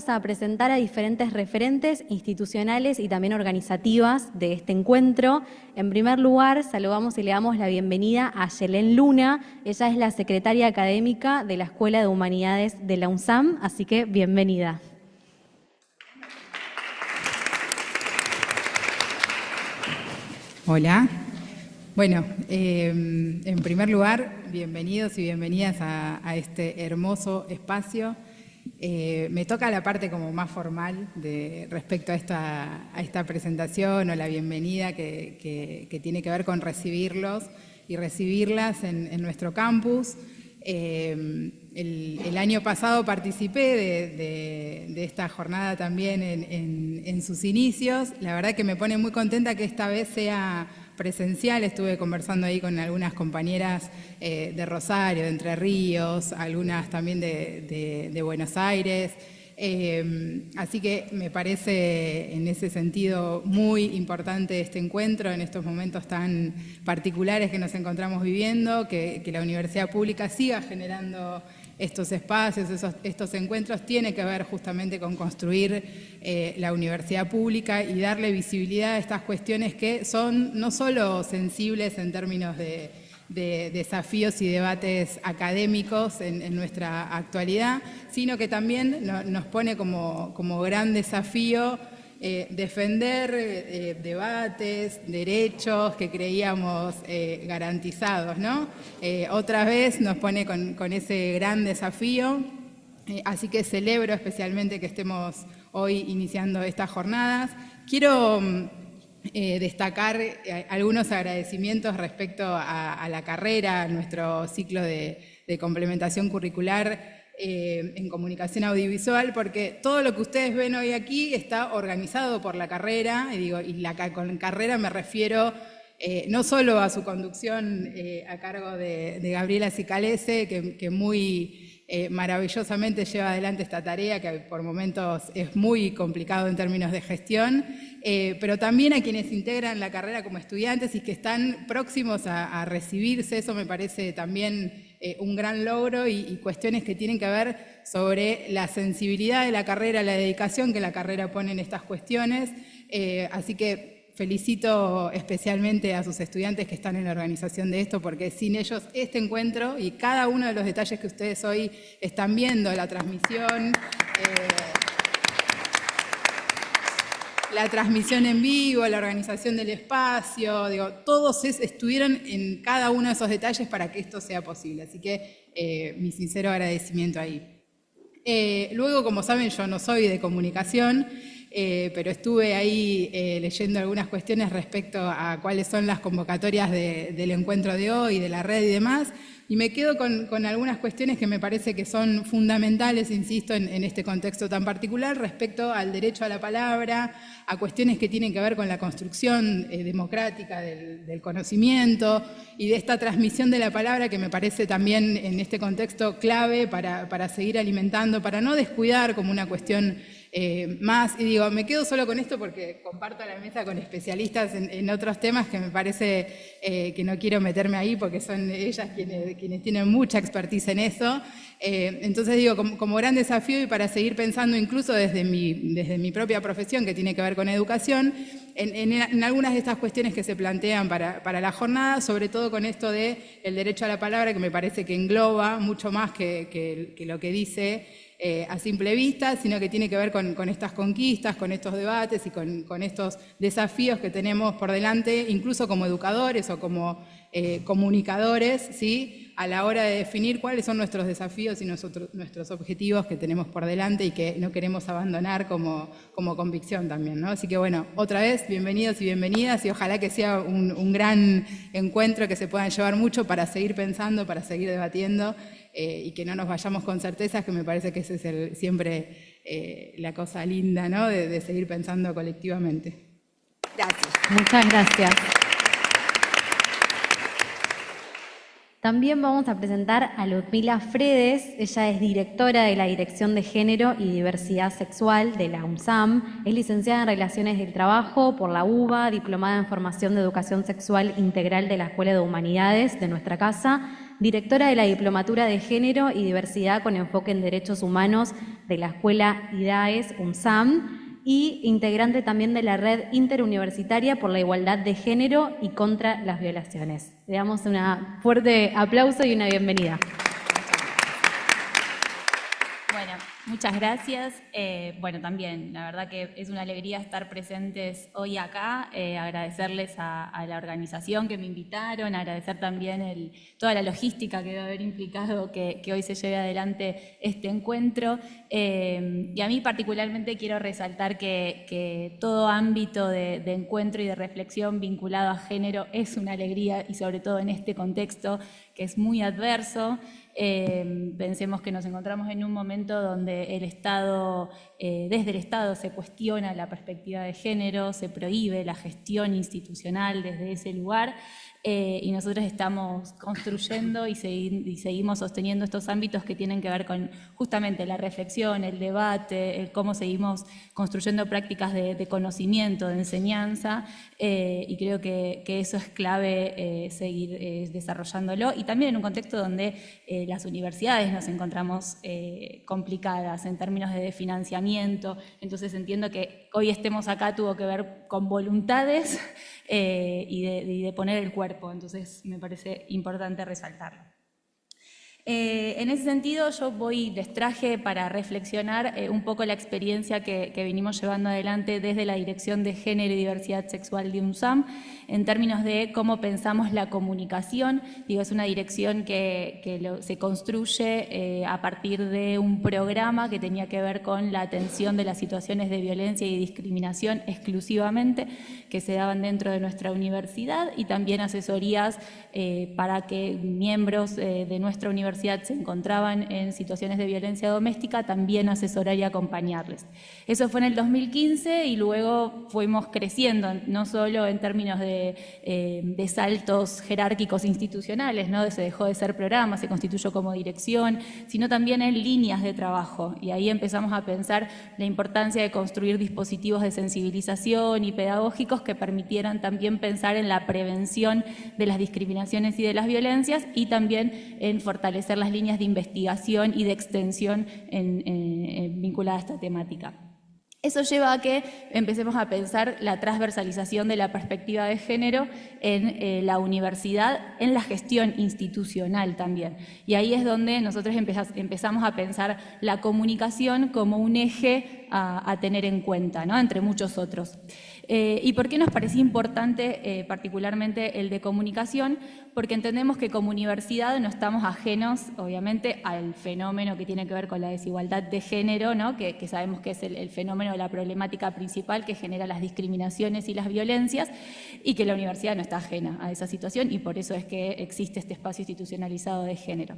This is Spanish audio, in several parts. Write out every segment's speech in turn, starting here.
A presentar a diferentes referentes institucionales y también organizativas de este encuentro. En primer lugar, saludamos y le damos la bienvenida a Yelén Luna. Ella es la secretaria académica de la Escuela de Humanidades de la UNSAM, así que bienvenida. Hola. Bueno, en primer lugar, bienvenidos y bienvenidas a este hermoso espacio. Me toca la parte como más formal respecto a esta presentación o la bienvenida que tiene que ver con recibirlos y recibirlas en nuestro campus. El año pasado participé de esta jornada también en sus inicios. La verdad que me pone muy contenta que esta vez sea presencial. Estuve conversando ahí con algunas compañeras de Rosario, de Entre Ríos, algunas también de Buenos Aires. Así que me parece en ese sentido muy importante este encuentro en estos momentos tan particulares que nos encontramos viviendo, que la universidad pública siga generando estos espacios, estos encuentros. Tiene que ver justamente con construir la universidad pública y darle visibilidad a estas cuestiones que son no solo sensibles en términos de desafíos y debates académicos en nuestra actualidad, sino que también nos pone como gran desafío defender debates, derechos que creíamos garantizados, ¿no? Otra vez nos pone con ese gran desafío, así que celebro especialmente que estemos hoy iniciando estas jornadas. Quiero destacar algunos agradecimientos respecto a la carrera, a nuestro ciclo de complementación curricular en comunicación audiovisual, porque todo lo que ustedes ven hoy aquí está organizado por la carrera, y con carrera me refiero no solo a su conducción a cargo de Gabriela Cicalese, que muy maravillosamente lleva adelante esta tarea, que por momentos es muy complicado en términos de gestión, pero también a quienes integran la carrera como estudiantes y que están próximos a recibirse. Eso me parece también un gran logro y cuestiones que tienen que ver sobre la sensibilidad de la carrera, la dedicación que la carrera pone en estas cuestiones. Así que felicito especialmente a sus estudiantes que están en la organización de esto, porque sin ellos este encuentro y cada uno de los detalles que ustedes hoy están viendo, la transmisión, la transmisión en vivo, la organización del espacio, todos estuvieron en cada uno de esos detalles para que esto sea posible. Así que mi sincero agradecimiento ahí. Luego, como saben, yo no soy de comunicación, pero estuve ahí leyendo algunas cuestiones respecto a cuáles son las convocatorias del encuentro de hoy, de la red y demás, y me quedo con algunas cuestiones que me parece que son fundamentales, insisto, en este contexto tan particular, respecto al derecho a la palabra, a cuestiones que tienen que ver con la construcción democrática del conocimiento y de esta transmisión de la palabra, que me parece también en este contexto clave para seguir alimentando, para no descuidar como una cuestión más. Y me quedo solo con esto porque comparto la mesa con especialistas en otros temas que me parece que no quiero meterme ahí porque son ellas quienes tienen mucha expertise en eso. Entonces como gran desafío y para seguir pensando incluso desde mi propia profesión, que tiene que ver con educación, en algunas de estas cuestiones que se plantean para la jornada, sobre todo con esto del derecho a la palabra, que me parece que engloba mucho más que lo que dice a simple vista, sino que tiene que ver con estas conquistas, con estos debates y con estos desafíos que tenemos por delante, incluso como educadores o como comunicadores, ¿sí?, a la hora de definir cuáles son nuestros desafíos y nuestros objetivos que tenemos por delante y que no queremos abandonar como convicción también, ¿no? Así que bueno, otra vez, bienvenidos y bienvenidas, y ojalá que sea un gran encuentro que se puedan llevar mucho para seguir pensando, para seguir debatiendo y que no nos vayamos con certezas, que me parece que ese es siempre la cosa linda, ¿no? de seguir pensando colectivamente. Gracias. Muchas gracias. También vamos a presentar a Ludmila Fredes. Ella es directora de la Dirección de Género y Diversidad Sexual de la UNSAM. Es licenciada en Relaciones del Trabajo por la UBA, diplomada en Formación de Educación Sexual Integral de la Escuela de Humanidades de nuestra casa, directora de la Diplomatura de Género y Diversidad con enfoque en Derechos Humanos de la Escuela IDAES UNSAM, y integrante también de la Red Interuniversitaria por la Igualdad de Género y contra las Violaciones. Le damos un fuerte aplauso y una bienvenida. Bueno, muchas gracias. Bueno, también, la verdad que es una alegría estar presentes hoy acá, agradecerles a la organización que me invitaron, agradecer también toda la logística que debe haber implicado que hoy se lleve adelante este encuentro. Y a mí particularmente quiero resaltar que todo ámbito de encuentro y de reflexión vinculado a género es una alegría, y sobre todo en este contexto que es muy adverso. Pensemos que nos encontramos en un momento donde el Estado, desde el Estado se cuestiona la perspectiva de género, se prohíbe la gestión institucional desde ese lugar, y nosotros estamos construyendo y seguimos sosteniendo estos ámbitos que tienen que ver con justamente la reflexión, el debate, cómo seguimos construyendo prácticas de conocimiento, de enseñanza, y creo que eso es clave, seguir desarrollándolo, y también en un contexto donde las universidades nos encontramos complicadas en términos de financiamiento. Entonces entiendo que hoy estemos acá tuvo que ver con voluntades y de poner el cuerpo, entonces me parece importante resaltarlo. En ese sentido, yo les traje para reflexionar un poco la experiencia que venimos llevando adelante desde la Dirección de Género y Diversidad Sexual de UNSAM, en términos de cómo pensamos la comunicación. Digo, es una dirección que se construye a partir de un programa que tenía que ver con la atención de las situaciones de violencia y discriminación exclusivamente, que se daban dentro de nuestra universidad, y también asesorías para que miembros de nuestra universidad se encontraban en situaciones de violencia doméstica, también asesorar y acompañarles. Eso fue en el 2015, y luego fuimos creciendo, no solo en términos de saltos jerárquicos institucionales, ¿no? Se dejó de ser programa, se constituyó como dirección, sino también en líneas de trabajo, y ahí empezamos a pensar la importancia de construir dispositivos de sensibilización y pedagógicos que permitieran también pensar en la prevención de las discriminaciones y de las violencias, y también en fortalecer las líneas de investigación y de extensión vinculada a esta temática. Eso lleva a que empecemos a pensar la transversalización de la perspectiva de género en la universidad, en la gestión institucional también. Y ahí es donde nosotros empezamos a pensar la comunicación como un eje a tener en cuenta, ¿no? Entre muchos otros. ¿Y por qué nos parecía importante particularmente el de comunicación? Porque entendemos que como universidad no estamos ajenos, obviamente, al fenómeno que tiene que ver con la desigualdad de género, ¿no? que sabemos que es el fenómeno, la problemática principal que genera las discriminaciones y las violencias, y que la universidad no está ajena a esa situación, y por eso es que existe este espacio institucionalizado de género.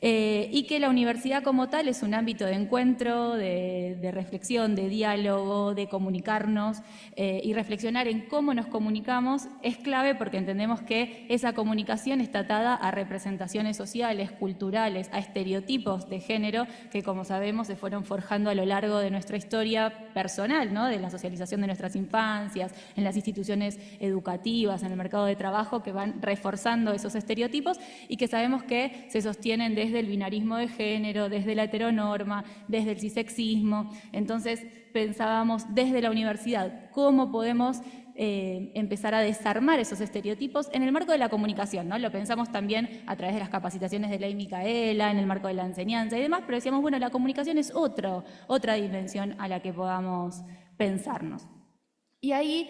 Y que la universidad como tal es un ámbito de encuentro, de reflexión, de diálogo, de comunicarnos, y reflexionar en cómo nos comunicamos es clave, porque entendemos que esa comunicación está atada a representaciones sociales, culturales, a estereotipos de género que, como sabemos, se fueron forjando a lo largo de nuestra historia personal, ¿no? De la socialización de nuestras infancias, en las instituciones educativas, en el mercado de trabajo, que van reforzando esos estereotipos y que sabemos que se sostienen desde el binarismo de género, desde la heteronorma, desde el cisexismo. Entonces pensábamos desde la universidad cómo podemos empezar a desarmar esos estereotipos en el marco de la comunicación, ¿no? Lo pensamos también a través de las capacitaciones de Ley Micaela, en el marco de la enseñanza y demás, pero decíamos, bueno, la comunicación es otra dimensión a la que podamos pensarnos. Y ahí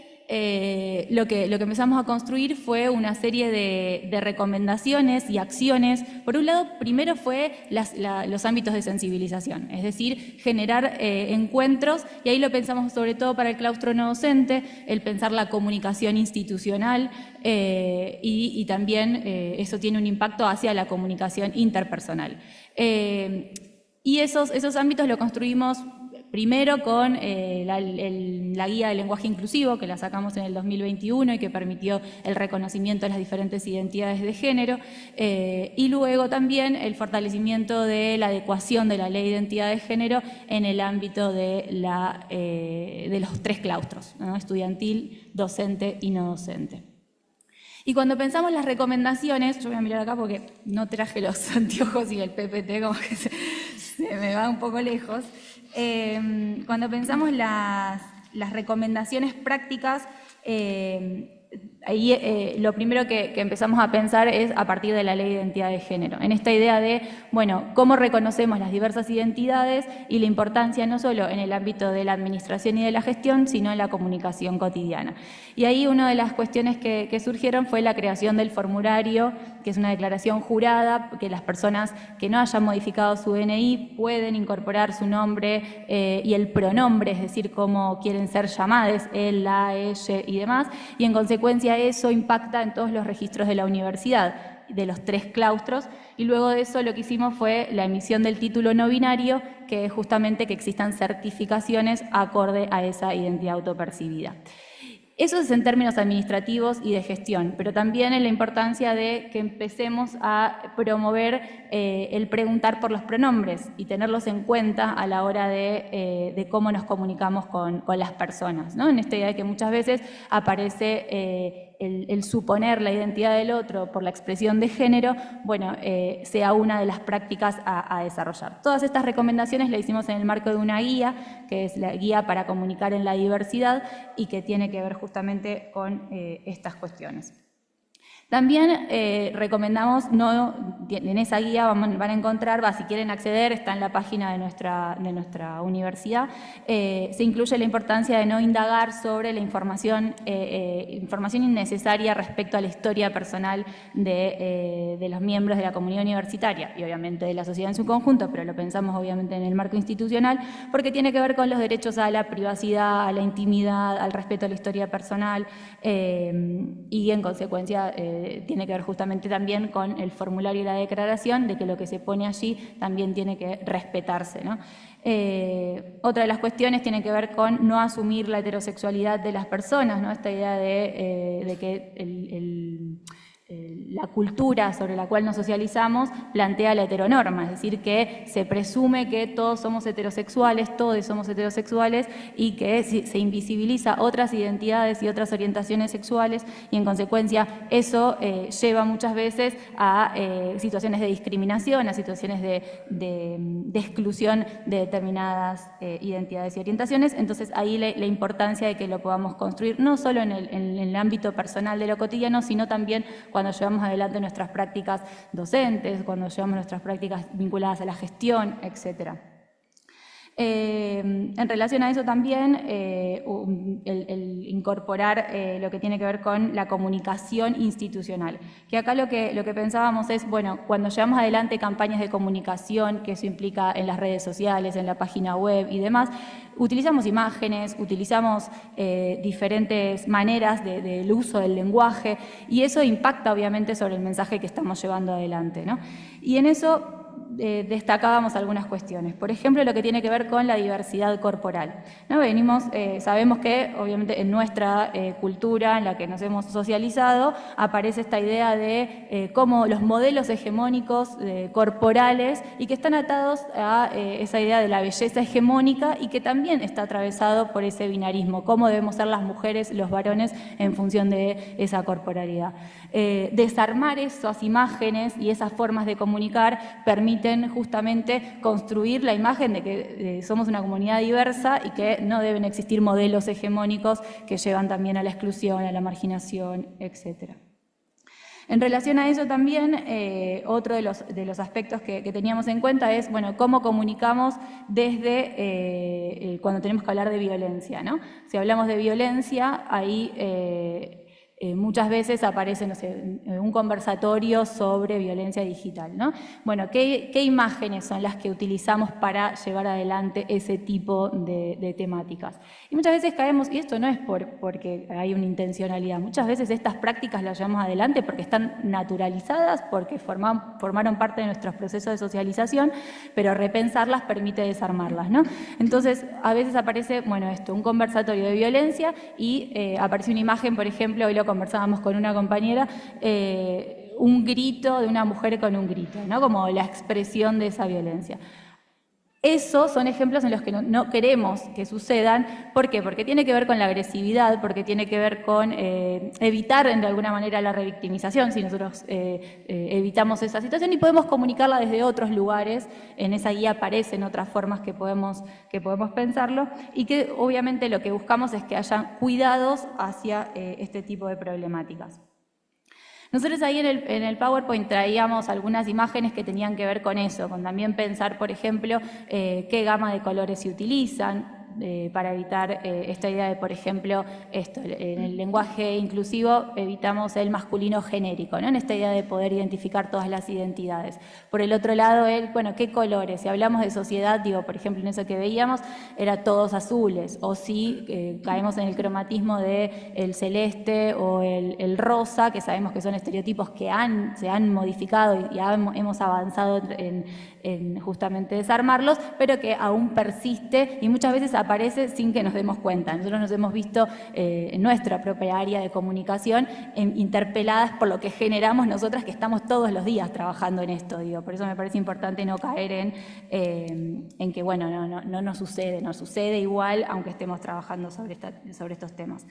lo que empezamos a construir fue una serie de recomendaciones y acciones. Por un lado, primero fue los ámbitos de sensibilización, es decir, generar encuentros, y ahí lo pensamos sobre todo para el claustro no docente, el pensar la comunicación institucional, y también eso tiene un impacto hacia la comunicación interpersonal. Y esos ámbitos lo construimos primero con la guía de lenguaje inclusivo, que la sacamos en el 2021 y que permitió el reconocimiento de las diferentes identidades de género, y luego también el fortalecimiento de la adecuación de la ley de identidad de género en el ámbito de los 3 claustros, ¿no? Estudiantil, docente y no docente. Y cuando pensamos las recomendaciones, yo voy a mirar acá porque no traje los anteojos y el PPT como que se me va un poco lejos. Cuando pensamos las recomendaciones prácticas, ahí lo primero que empezamos a pensar es a partir de la ley de identidad de género, en esta idea de, bueno, cómo reconocemos las diversas identidades y la importancia no solo en el ámbito de la administración y de la gestión, sino en la comunicación cotidiana. Y ahí una de las cuestiones que surgieron fue la creación del formulario, que es una declaración jurada, que las personas que no hayan modificado su DNI pueden incorporar su nombre y el pronombre, es decir, cómo quieren ser llamadas, él, la, ella y demás, y en consecuencia eso impacta en todos los registros de la universidad, de los 3 claustros, y luego de eso lo que hicimos fue la emisión del título no binario, que es justamente que existan certificaciones acorde a esa identidad autopercibida. Eso es en términos administrativos y de gestión, pero también en la importancia de que empecemos a promover el preguntar por los pronombres y tenerlos en cuenta a la hora de cómo nos comunicamos con las personas, ¿no? En esta idea de que muchas veces aparece el suponer la identidad del otro por la expresión de género, bueno, sea una de las prácticas a desarrollar. Todas estas recomendaciones las hicimos en el marco de una guía, que es la guía para comunicar en la diversidad y que tiene que ver justamente con estas cuestiones. También recomendamos, en esa guía van a encontrar, si quieren acceder, está en la página de nuestra universidad, se incluye la importancia de no indagar sobre la información innecesaria respecto a la historia personal de los miembros de la comunidad universitaria y obviamente de la sociedad en su conjunto, pero lo pensamos obviamente en el marco institucional, porque tiene que ver con los derechos a la privacidad, a la intimidad, al respeto a la historia personal y en consecuencia tiene que ver justamente también con el formulario y la declaración de que lo que se pone allí también tiene que respetarse, ¿no? Otra de las cuestiones tiene que ver con no asumir la heterosexualidad de las personas, ¿no? Esta idea de que la cultura sobre la cual nos socializamos plantea la heteronorma, es decir, que se presume que todos somos heterosexuales y que se invisibiliza otras identidades y otras orientaciones sexuales y en consecuencia eso lleva muchas veces a situaciones de discriminación, a situaciones de exclusión de determinadas identidades y orientaciones. Entonces ahí la importancia de que lo podamos construir no solo en el ámbito personal de lo cotidiano, sino también cuando llevamos adelante nuestras prácticas docentes, cuando llevamos nuestras prácticas vinculadas a la gestión, etc. En relación a eso también, el incorporar lo que tiene que ver con la comunicación institucional. Que acá lo que pensábamos es, bueno, cuando llevamos adelante campañas de comunicación, que eso implica en las redes sociales, en la página web y demás, utilizamos imágenes, utilizamos diferentes maneras del uso del lenguaje y eso impacta obviamente sobre el mensaje que estamos llevando adelante, ¿no? Y en eso destacábamos algunas cuestiones. Por ejemplo, lo que tiene que ver con la diversidad corporal, ¿no? Sabemos que obviamente en nuestra cultura en la que nos hemos socializado aparece esta idea de cómo los modelos hegemónicos corporales y que están atados a esa idea de la belleza hegemónica y que también está atravesado por ese binarismo, cómo debemos ser las mujeres, los varones en función de esa corporalidad. Desarmar esas imágenes y esas formas de comunicar permiten justamente construir la imagen de que somos una comunidad diversa y que no deben existir modelos hegemónicos que llevan también a la exclusión, a la marginación, etc. En relación a eso también, otro de los aspectos que teníamos en cuenta es, bueno, cómo comunicamos desde cuando tenemos que hablar de violencia, ¿no? Si hablamos de violencia, ahí muchas veces aparece, no sé, un conversatorio sobre violencia digital, ¿no? Bueno, ¿qué imágenes son las que utilizamos para llevar adelante ese tipo de temáticas? Y muchas veces caemos, y esto no es porque hay una intencionalidad, muchas veces estas prácticas las llevamos adelante porque están naturalizadas, porque formaron parte de nuestros procesos de socialización, pero repensarlas permite desarmarlas, ¿no? Entonces, a veces aparece, bueno, un conversatorio de violencia y aparece una imagen, por ejemplo, hoy lo conversábamos con una compañera, un grito de una mujer con un grito, ¿no? Como la expresión de esa violencia. Esos son ejemplos en los que no queremos que sucedan. ¿Por qué? Porque tiene que ver con la agresividad, porque tiene que ver con evitar de alguna manera la revictimización, si nosotros evitamos esa situación y podemos comunicarla desde otros lugares. En esa guía aparecen otras formas que podemos pensarlo y que obviamente lo que buscamos es que haya cuidados hacia este tipo de problemáticas. Nosotros ahí en el PowerPoint traíamos algunas imágenes que tenían que ver con eso, con también pensar, por ejemplo, qué gama de colores se utilizan para evitar esta idea de, por ejemplo, en el lenguaje inclusivo evitamos el masculino genérico, ¿no? En esta idea de poder identificar todas las identidades. Por el otro lado, bueno, ¿qué colores? Si hablamos de sociedad, digo, por ejemplo, en eso que veíamos, era todos azules, o si caemos en el cromatismo del celeste o el rosa, que sabemos que son estereotipos que se han modificado y hemos avanzado en justamente desarmarlos, pero que aún persiste y muchas veces aparece sin que nos demos cuenta. Nosotros nos hemos visto en nuestra propia área de comunicación interpeladas por lo que generamos nosotras, que estamos todos los días trabajando en esto, digo. Por eso me parece importante no caer en que, bueno, no nos sucede igual, aunque estemos trabajando sobre estos temas.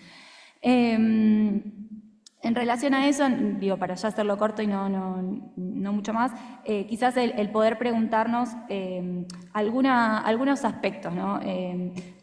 En relación a eso, digo, para ya hacerlo corto y no mucho más, quizás el poder preguntarnos algunos aspectos, ¿no?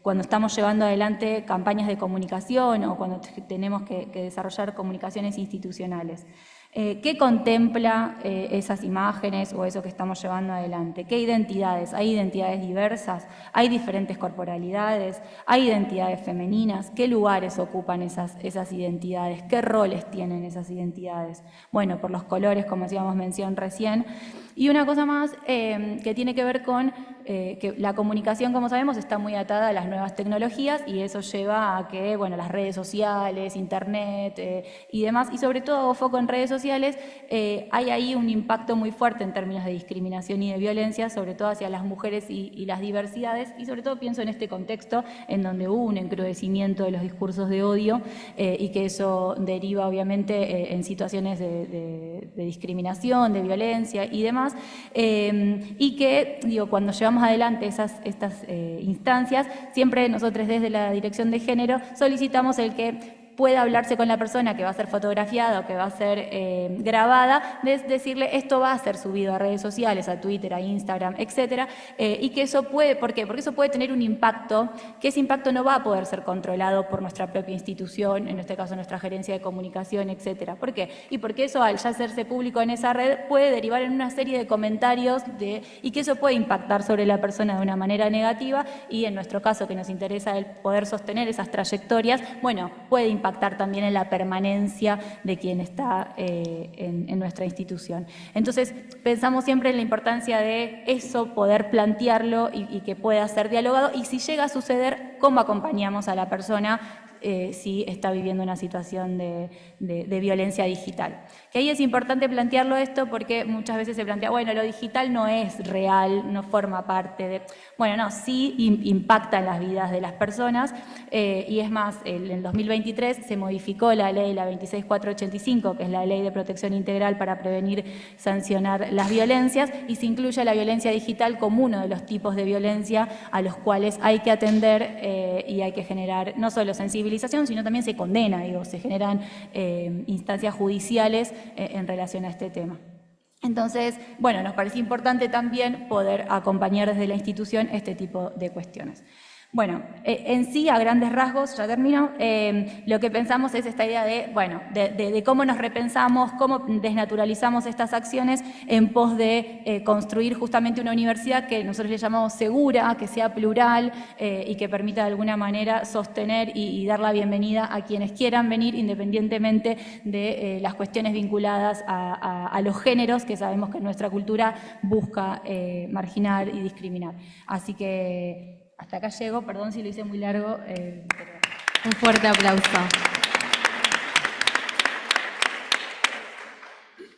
Cuando estamos llevando adelante campañas de comunicación o cuando tenemos que desarrollar comunicaciones institucionales. ¿Qué contempla esas imágenes o eso que estamos llevando adelante? ¿Qué identidades? ¿Hay identidades diversas? ¿Hay diferentes corporalidades? ¿Hay identidades femeninas? ¿Qué lugares ocupan esas identidades? ¿Qué roles tienen esas identidades? Bueno, por los colores, como hacíamos mención recién. Y una cosa más que tiene que ver con que la comunicación, como sabemos, está muy atada a las nuevas tecnologías y eso lleva a que, bueno, las redes sociales, internet y demás, y sobre todo hago foco en redes sociales, hay ahí un impacto muy fuerte en términos de discriminación y de violencia, sobre todo hacia las mujeres y las diversidades, y sobre todo pienso en este contexto en donde hubo un encrudecimiento de los discursos de odio y que eso deriva obviamente en situaciones de discriminación, de violencia y demás, y que, digo, cuando llevamos adelante estas instancias, siempre nosotros desde la Dirección de Género solicitamos el que pueda hablarse con la persona que va a ser fotografiada o que va a ser grabada, decirle esto va a ser subido a redes sociales, a Twitter, a Instagram, etcétera, y que eso puede, ¿por qué? Porque eso puede tener un impacto, que ese impacto no va a poder ser controlado por nuestra propia institución, en este caso nuestra gerencia de comunicación, etcétera. ¿Por qué? Y porque eso, al ya hacerse público en esa red, puede derivar en una serie de comentarios y que eso puede impactar sobre la persona de una manera negativa, y en nuestro caso, que nos interesa el poder sostener esas trayectorias, bueno, puede impactar también en la permanencia de quien está en nuestra institución. Entonces, pensamos siempre en la importancia de eso, poder plantearlo y que pueda ser dialogado, y si llega a suceder, cómo acompañamos a la persona si está viviendo una situación de violencia digital. Que ahí es importante plantearlo esto porque muchas veces se plantea, bueno, lo digital no es real, no forma parte de... Bueno, no, sí impacta en las vidas de las personas y es más, en el 2023 se modificó la ley, la 26485, que es la Ley de Protección Integral para prevenir, sancionar las violencias, y se incluye la violencia digital como uno de los tipos de violencia a los cuales hay que atender y hay que generar no solo sensibilización, sino también se condena, digo, se generan instancias judiciales en relación a este tema. Entonces, bueno, nos parece importante también poder acompañar desde la institución este tipo de cuestiones. Bueno, en sí, a grandes rasgos, ya termino, lo que pensamos es esta idea de cómo nos repensamos, cómo desnaturalizamos estas acciones en pos de construir justamente una universidad que nosotros le llamamos segura, que sea plural y que permita de alguna manera sostener y dar la bienvenida a quienes quieran venir, independientemente de las cuestiones vinculadas a los géneros que sabemos que nuestra cultura busca marginar y discriminar. Así que hasta acá llego, perdón si lo hice muy largo. Pero... Un fuerte aplauso.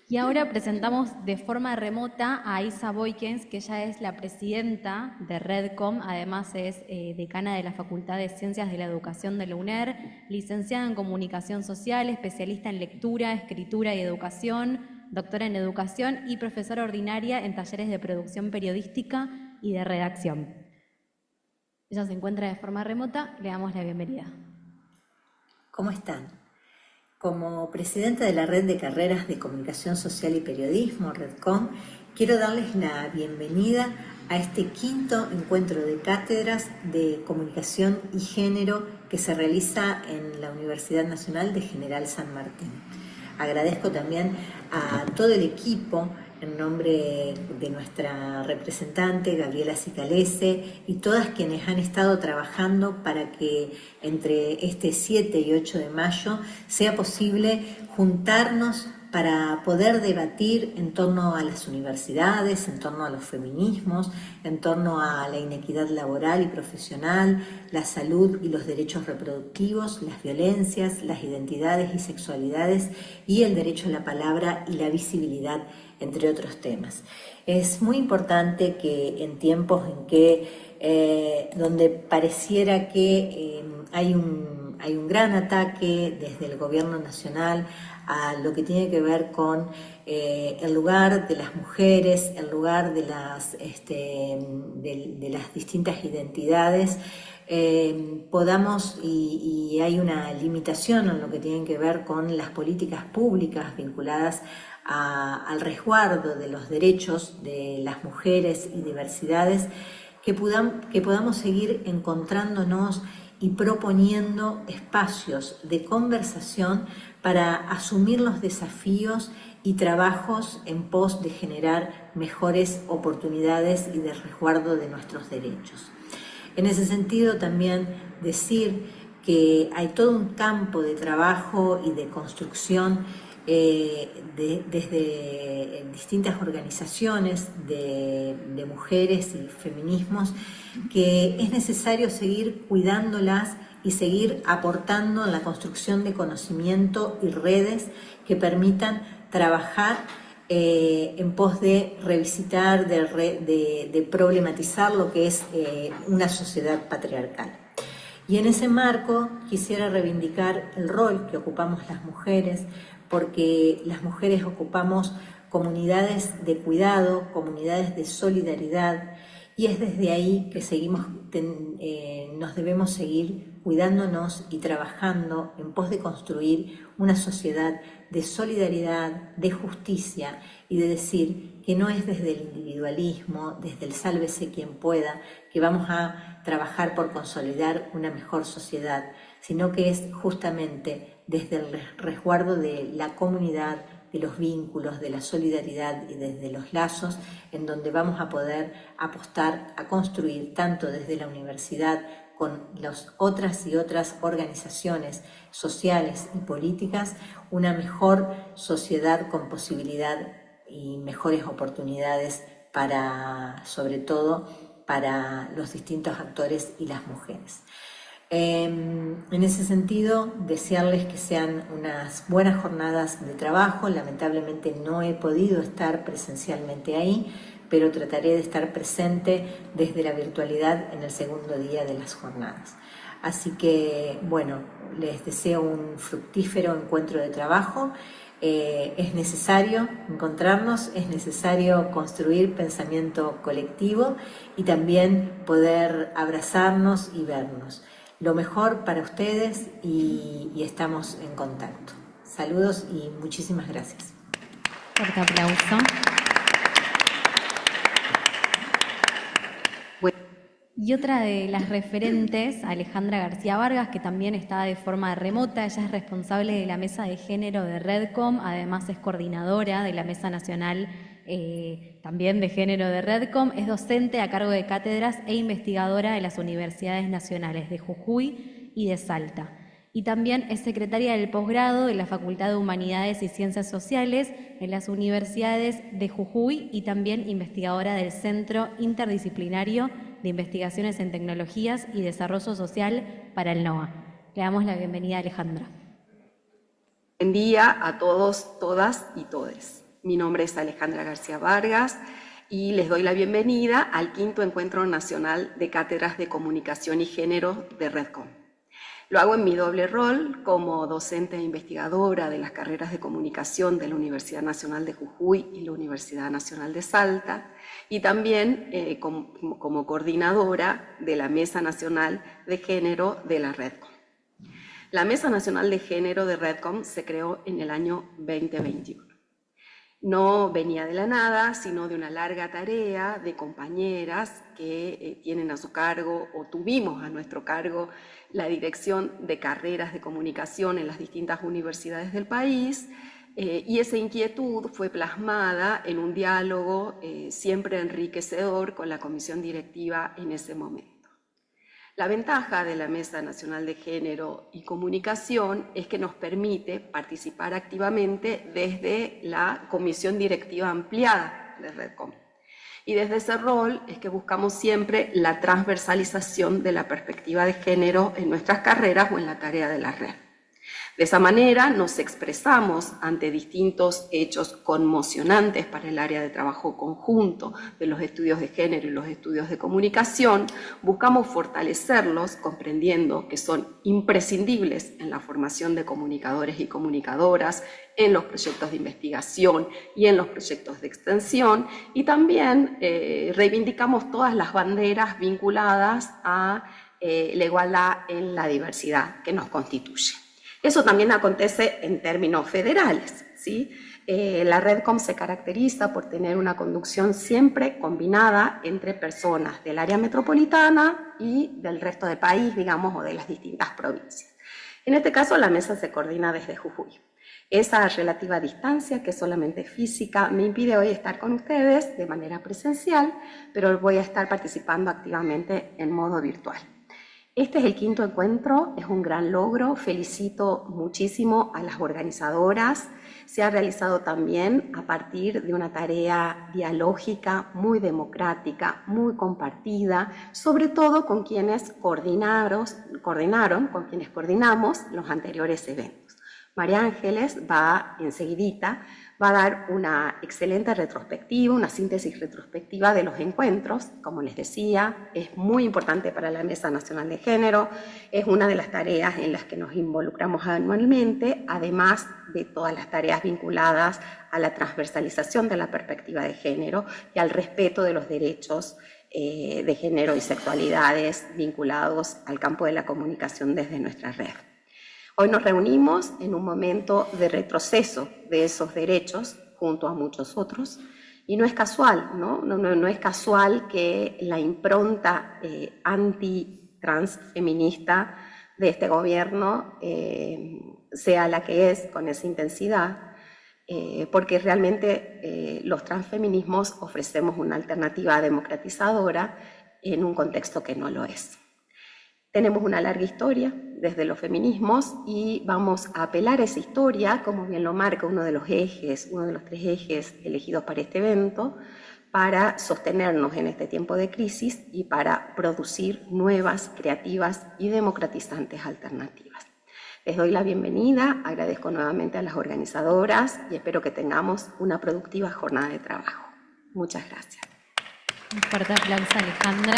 Y ahora presentamos de forma remota a Isa Boykens, que ella es la presidenta de Redcom, además es decana de la Facultad de Ciencias de la Educación de la UNER, licenciada en Comunicación Social, especialista en lectura, escritura y educación, doctora en educación y profesora ordinaria en talleres de producción periodística y de redacción. Ella se encuentra de forma remota, le damos la bienvenida. ¿Cómo están? Como presidenta de la Red de Carreras de Comunicación Social y Periodismo, Redcom, quiero darles la bienvenida a este quinto encuentro de cátedras de comunicación y género que se realiza en la Universidad Nacional de General San Martín. Agradezco también a todo el equipo en nombre de nuestra representante, Gabriela Cicalese, y todas quienes han estado trabajando para que entre este 7 y 8 de mayo sea posible juntarnos para poder debatir en torno a las universidades, en torno a los feminismos, en torno a la inequidad laboral y profesional, la salud y los derechos reproductivos, las violencias, las identidades y sexualidades y el derecho a la palabra y la visibilidad, entre otros temas. Es muy importante que en tiempos en que donde pareciera que hay un gran ataque desde el gobierno nacional a lo que tiene que ver con el lugar de las mujeres, el lugar de las distintas identidades, podamos, y hay una limitación en lo que tiene que ver con las políticas públicas vinculadas al resguardo de los derechos de las mujeres y diversidades, que podamos seguir encontrándonos y proponiendo espacios de conversación para asumir los desafíos y trabajos en pos de generar mejores oportunidades y de resguardo de nuestros derechos. En ese sentido, también decir que hay todo un campo de trabajo y de construcción desde distintas organizaciones de mujeres y feminismos, que es necesario seguir cuidándolas y seguir aportando en la construcción de conocimiento y redes que permitan trabajar en pos de revisitar, de problematizar lo que es una sociedad patriarcal. Y en ese marco quisiera reivindicar el rol que ocupamos las mujeres, porque las mujeres ocupamos comunidades de cuidado, comunidades de solidaridad, y es desde ahí que nos debemos seguir cuidándonos y trabajando en pos de construir una sociedad de solidaridad, de justicia y de decir que no es desde el individualismo, desde el sálvese quien pueda, que vamos a trabajar por consolidar una mejor sociedad, sino que es justamente desde el resguardo de la comunidad, de los vínculos, de la solidaridad y desde los lazos, en donde vamos a poder apostar a construir tanto desde la universidad con las otras y otras organizaciones sociales y políticas, una mejor sociedad con posibilidad y mejores oportunidades para, sobre todo, para los distintos actores y las mujeres. En ese sentido, desearles que sean unas buenas jornadas de trabajo. Lamentablemente no he podido estar presencialmente ahí, pero trataré de estar presente desde la virtualidad en el segundo día de las jornadas. Así que, bueno, les deseo un fructífero encuentro de trabajo. Es necesario encontrarnos, es necesario construir pensamiento colectivo y también poder abrazarnos y vernos. Lo mejor para ustedes y estamos en contacto. Saludos y muchísimas gracias. Fuerte aplauso. Y otra de las referentes, Alejandra García Vargas, que también está de forma remota. Ella es responsable de la Mesa de Género de Redcom, además es coordinadora de la Mesa Nacional también de Género de Redcom, es docente a cargo de cátedras e investigadora de las universidades nacionales de Jujuy y de Salta. Y también es secretaria del posgrado de la Facultad de Humanidades y Ciencias Sociales en las universidades de Jujuy y también investigadora del Centro Interdisciplinario de Investigaciones en Tecnologías y Desarrollo Social para el NOA. Le damos la bienvenida a Alejandra. Buen día a todos, todas y todes. Mi nombre es Alejandra García Vargas y les doy la bienvenida al 5º Encuentro Nacional de Cátedras de Comunicación y Género de Redcom. Lo hago en mi doble rol como docente e investigadora de las carreras de comunicación de la Universidad Nacional de Jujuy y la Universidad Nacional de Salta, y también como coordinadora de la Mesa Nacional de Género de la Redcom. La Mesa Nacional de Género de Redcom se creó en el año 2021. No venía de la nada, sino de una larga tarea de compañeras que tienen a su cargo o tuvimos a nuestro cargo la dirección de carreras de comunicación en las distintas universidades del país, y esa inquietud fue plasmada en un diálogo siempre enriquecedor con la comisión directiva en ese momento. La ventaja de la Mesa Nacional de Género y Comunicación es que nos permite participar activamente desde la comisión directiva ampliada de Redcom. Y desde ese rol es que buscamos siempre la transversalización de la perspectiva de género en nuestras carreras o en la tarea de la red. De esa manera nos expresamos ante distintos hechos conmocionantes para el área de trabajo conjunto de los estudios de género y los estudios de comunicación. Buscamos fortalecerlos comprendiendo que son imprescindibles en la formación de comunicadores y comunicadoras, en los proyectos de investigación y en los proyectos de extensión, y también reivindicamos todas las banderas vinculadas a la igualdad en la diversidad que nos constituye. Eso también acontece en términos federales, ¿sí? La Redcom se caracteriza por tener una conducción siempre combinada entre personas del área metropolitana y del resto del país, digamos, o de las distintas provincias. En este caso, la mesa se coordina desde Jujuy. Esa relativa distancia, que es solamente física, me impide hoy estar con ustedes de manera presencial, pero voy a estar participando activamente en modo virtual. Este es el 5º encuentro, es un gran logro, felicito muchísimo a las organizadoras. Se ha realizado también a partir de una tarea dialógica, muy democrática, muy compartida, sobre todo con quienes coordinaron, con quienes coordinamos los anteriores eventos. María Ángeles va enseguidita, va a dar una excelente retrospectiva, una síntesis retrospectiva de los encuentros. Como les decía, es muy importante para la Mesa Nacional de Género, es una de las tareas en las que nos involucramos anualmente, además de todas las tareas vinculadas a la transversalización de la perspectiva de género y al respeto de los derechos de género y sexualidades vinculados al campo de la comunicación desde nuestra red. Hoy nos reunimos en un momento de retroceso de esos derechos junto a muchos otros, y no es casual, no es casual que la impronta anti-transfeminista de este gobierno sea la que es con esa intensidad, porque realmente los transfeminismos ofrecemos una alternativa democratizadora en un contexto que no lo es. Tenemos una larga historia desde los feminismos y vamos a apelar a esa historia, como bien lo marca uno de los 3 ejes elegidos para este evento, para sostenernos en este tiempo de crisis y para producir nuevas, creativas y democratizantes alternativas. Les doy la bienvenida, agradezco nuevamente a las organizadoras y espero que tengamos una productiva jornada de trabajo. Muchas gracias. Un fuerte aplauso, Alejandra.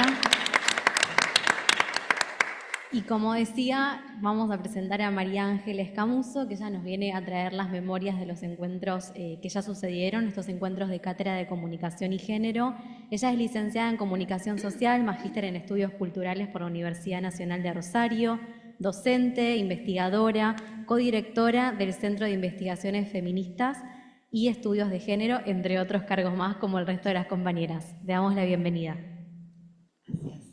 Y como decía, vamos a presentar a María Ángeles Camuso, que ella nos viene a traer las memorias de los encuentros que ya sucedieron, estos encuentros de Cátedra de Comunicación y Género. Ella es licenciada en Comunicación Social, magíster en Estudios Culturales por la Universidad Nacional de Rosario, docente, investigadora, codirectora del Centro de Investigaciones Feministas y Estudios de Género, entre otros cargos más como el resto de las compañeras. Le damos la bienvenida. Gracias.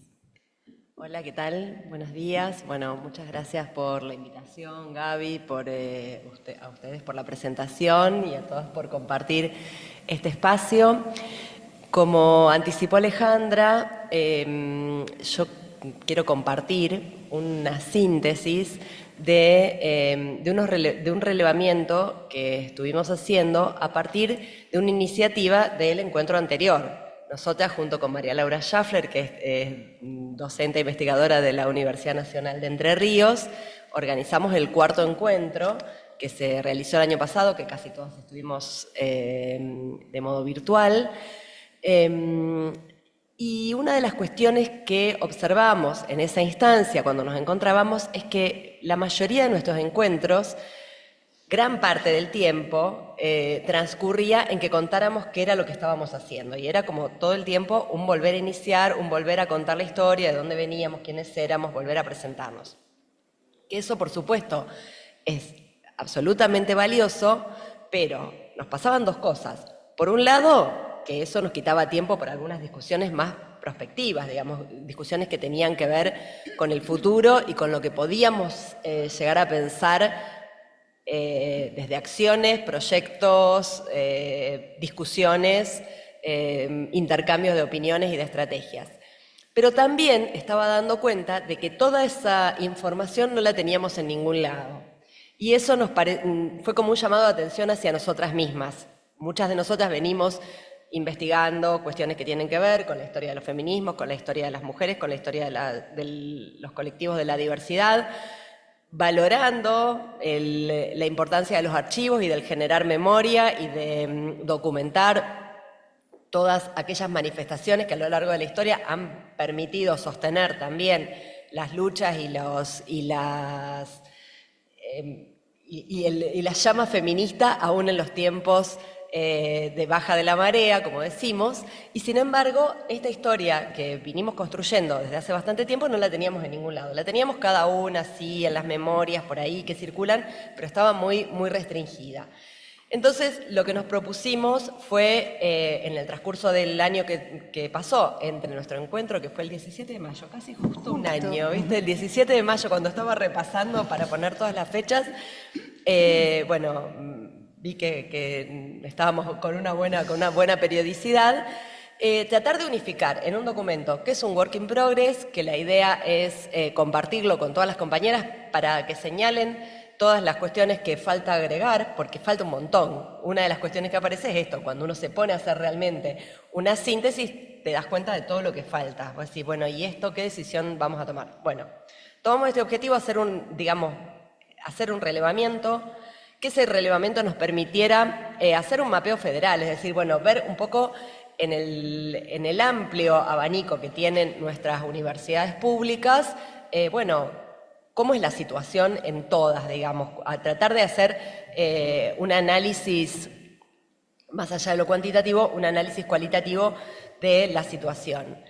Hola, ¿qué tal? Buenos días. Bueno, muchas gracias por la invitación, Gaby, a ustedes por la presentación y a todos por compartir este espacio. Como anticipó Alejandra, yo quiero compartir una síntesis de un relevamiento que estuvimos haciendo a partir de una iniciativa del encuentro anterior. Nosotras, junto con María Laura Schaffler, que es docente e investigadora de la Universidad Nacional de Entre Ríos, organizamos el 4º encuentro que se realizó el año pasado, que casi todos estuvimos de modo virtual. Y una de las cuestiones que observamos en esa instancia cuando nos encontrábamos es que la mayoría de nuestros encuentros, gran parte del tiempo, transcurría en que contáramos qué era lo que estábamos haciendo. Y era como todo el tiempo un volver a iniciar, un volver a contar la historia, de dónde veníamos, quiénes éramos, volver a presentarnos. Que eso, por supuesto, es absolutamente valioso, pero nos pasaban dos cosas. Por un lado, que eso nos quitaba tiempo para algunas discusiones más prospectivas, digamos, discusiones que tenían que ver con el futuro y con lo que podíamos llegar a pensar desde acciones, proyectos, discusiones, intercambios de opiniones y de estrategias. Pero también estaba dando cuenta de que toda esa información no la teníamos en ningún lado. Y eso fue como un llamado de atención hacia nosotras mismas. Muchas de nosotras venimos investigando cuestiones que tienen que ver con la historia de los feminismos, con la historia de las mujeres, con la historia de los colectivos de la diversidad, valorando la importancia de los archivos y del generar memoria y de documentar todas aquellas manifestaciones que a lo largo de la historia han permitido sostener también las luchas y la llama feminista aún en los tiempos de baja de la marea, como decimos, y sin embargo, esta historia que vinimos construyendo desde hace bastante tiempo no la teníamos en ningún lado. La teníamos cada una, sí, en las memorias por ahí que circulan, pero estaba muy, muy restringida. Entonces, lo que nos propusimos fue, en el transcurso del año que pasó, entre nuestro encuentro, que fue el 17 de mayo, casi justo un año, ¿viste? El 17 de mayo, cuando estaba repasando para poner todas las fechas, vi que estábamos con una buena periodicidad, tratar de unificar en un documento que es un work in progress, que la idea es compartirlo con todas las compañeras para que señalen todas las cuestiones que falta agregar, porque falta un montón. Una de las cuestiones que aparece es esto: cuando uno se pone a hacer realmente una síntesis, te das cuenta de todo lo que falta. Vos decís, bueno, ¿y esto qué decisión vamos a tomar? Bueno, tomamos este objetivo, hacer un relevamiento, que ese relevamiento nos permitiera hacer un mapeo federal, es decir, bueno, ver un poco en el amplio abanico que tienen nuestras universidades públicas, cómo es la situación en todas, digamos, a tratar de hacer un análisis, más allá de lo cuantitativo, un análisis cualitativo de la situación.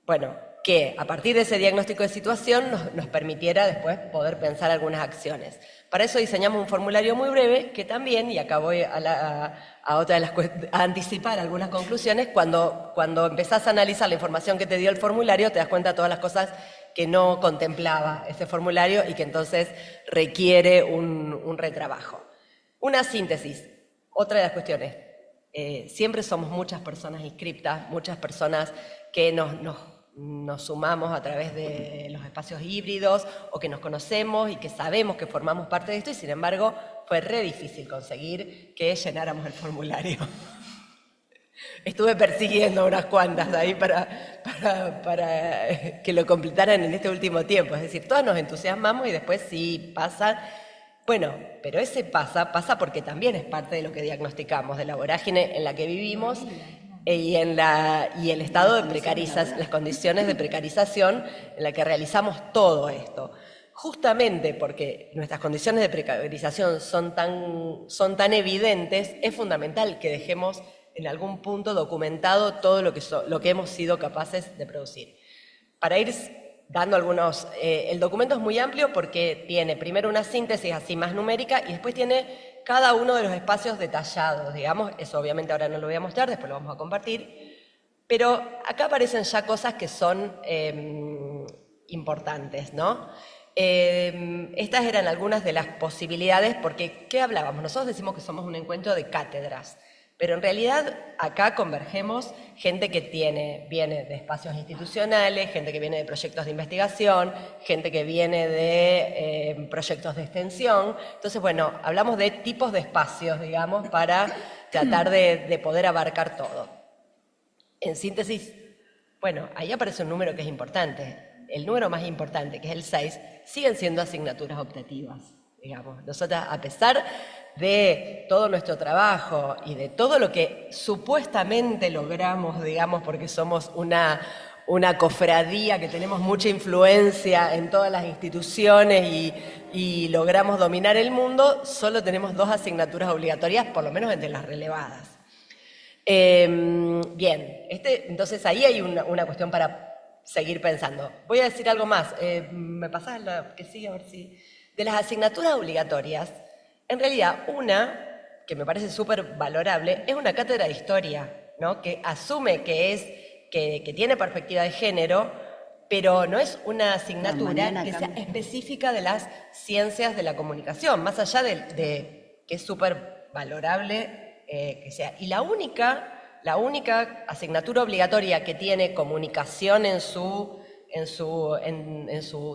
Bueno, que a partir de ese diagnóstico de situación nos permitiera después poder pensar algunas acciones. Para eso diseñamos un formulario muy breve que también, y acá voy a anticipar algunas conclusiones, cuando empezás a analizar la información que te dio el formulario, te das cuenta de todas las cosas que no contemplaba ese formulario y que entonces requiere un retrabajo. Una síntesis, otra de las cuestiones. Siempre somos muchas personas inscriptas, muchas personas que nos sumamos a través de los espacios híbridos o que nos conocemos y que sabemos que formamos parte de esto, y sin embargo fue re difícil conseguir que llenáramos el formulario. Estuve persiguiendo unas cuantas ahí para que lo completaran en este último tiempo. Es decir, todas nos entusiasmamos y después sí pasa. Bueno, pero ese pasa porque también es parte de lo que diagnosticamos, de la vorágine en la que vivimos y el estado de precarización, las condiciones de precarización en la que realizamos todo esto. Justamente porque nuestras condiciones de precarización son tan evidentes, es fundamental que dejemos en algún punto documentado todo lo que hemos sido capaces de producir. Para ir dando algunos... el documento es muy amplio porque tiene primero una síntesis así más numérica y después tiene cada uno de los espacios detallados, digamos. Eso obviamente ahora no lo voy a mostrar, después lo vamos a compartir. Pero acá aparecen ya cosas que son importantes, ¿no? Estas eran algunas de las posibilidades, porque ¿qué hablábamos? Nosotros decimos que somos un encuentro de cátedras, pero en realidad acá convergemos gente que viene de espacios institucionales, gente que viene de proyectos de investigación, gente que viene de proyectos de extensión. Entonces, bueno, hablamos de tipos de espacios, digamos, para tratar de poder abarcar todo. En síntesis, bueno, ahí aparece un número que es importante. El número más importante, que es el 6, siguen siendo asignaturas optativas, digamos. Nosotras, a pesar de todo nuestro trabajo y de todo lo que supuestamente logramos, digamos, porque somos una cofradía que tenemos mucha influencia en todas las instituciones y logramos dominar el mundo, solo tenemos 2 asignaturas obligatorias, por lo menos entre las relevadas. Bien, entonces ahí hay una cuestión para seguir pensando. Voy a decir algo más. ¿Me pasás la que sigue? A ver si... De las asignaturas obligatorias, en realidad una, que me parece súper valorable, es una cátedra de historia, ¿no? Que asume que tiene perspectiva de género, pero no es una asignatura que sea específica de las ciencias de la comunicación, más allá de que es súper valorable que sea. Y la única asignatura obligatoria que tiene comunicación en su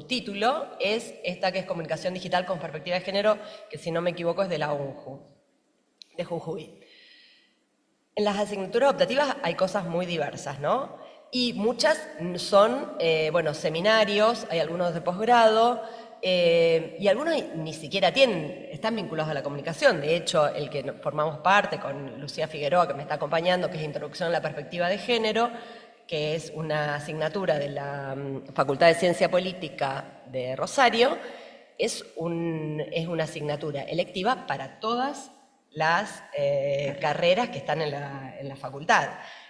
título es esta que es comunicación digital con perspectiva de género, que si no me equivoco es de la UNJU, de Jujuy. En las asignaturas optativas hay cosas muy diversas, ¿no? Y muchas son, seminarios, hay algunos de posgrado, y algunos ni siquiera están vinculados a la comunicación. De hecho, el que formamos parte con Lucía Figueroa, que me está acompañando, que es Introducción a la Perspectiva de Género, que es una asignatura de la Facultad de Ciencia Política de Rosario, es una asignatura electiva para todas las carreras que están en la facultad.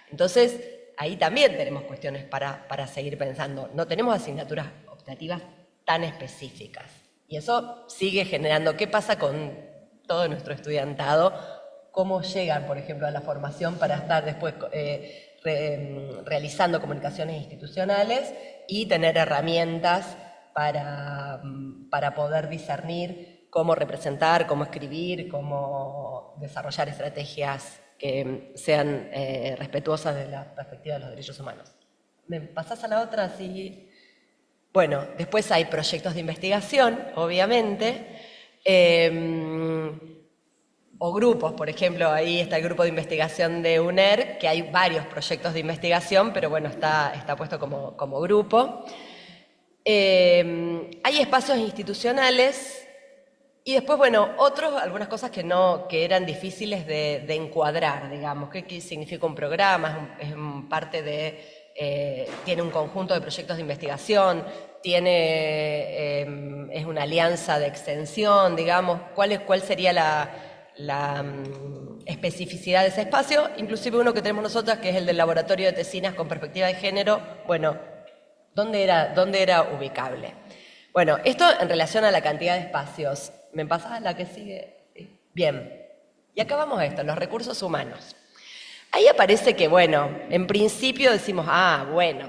Entonces, ahí también tenemos cuestiones para seguir pensando. No tenemos asignaturas optativas tan específicas. Y eso sigue generando, ¿qué pasa con todo nuestro estudiantado? ¿Cómo llegan, por ejemplo, a la formación para estar después realizando comunicaciones institucionales y tener herramientas para poder discernir cómo representar, cómo escribir, cómo desarrollar estrategias que sean respetuosas de la perspectiva de los derechos humanos? ¿Me pasás a la otra? Sí. Bueno, después hay proyectos de investigación, obviamente, o grupos, por ejemplo, ahí está el grupo de investigación de UNER, que hay varios proyectos de investigación, pero bueno, está puesto como grupo. Hay espacios institucionales y después, bueno, algunas cosas que eran difíciles de encuadrar, digamos. ¿Qué significa un programa? Es parte de... tiene un conjunto de proyectos de investigación, es una alianza de extensión, digamos. ¿Cuál sería la especificidad de ese espacio? Inclusive uno que tenemos nosotras, que es el del Laboratorio de Tesinas con Perspectiva de Género. Bueno, ¿dónde era ubicable? Bueno, esto en relación a la cantidad de espacios. ¿Me pasás la que sigue? Bien. Y acá vamos a esto, los recursos humanos. Ahí aparece que, bueno, en principio decimos,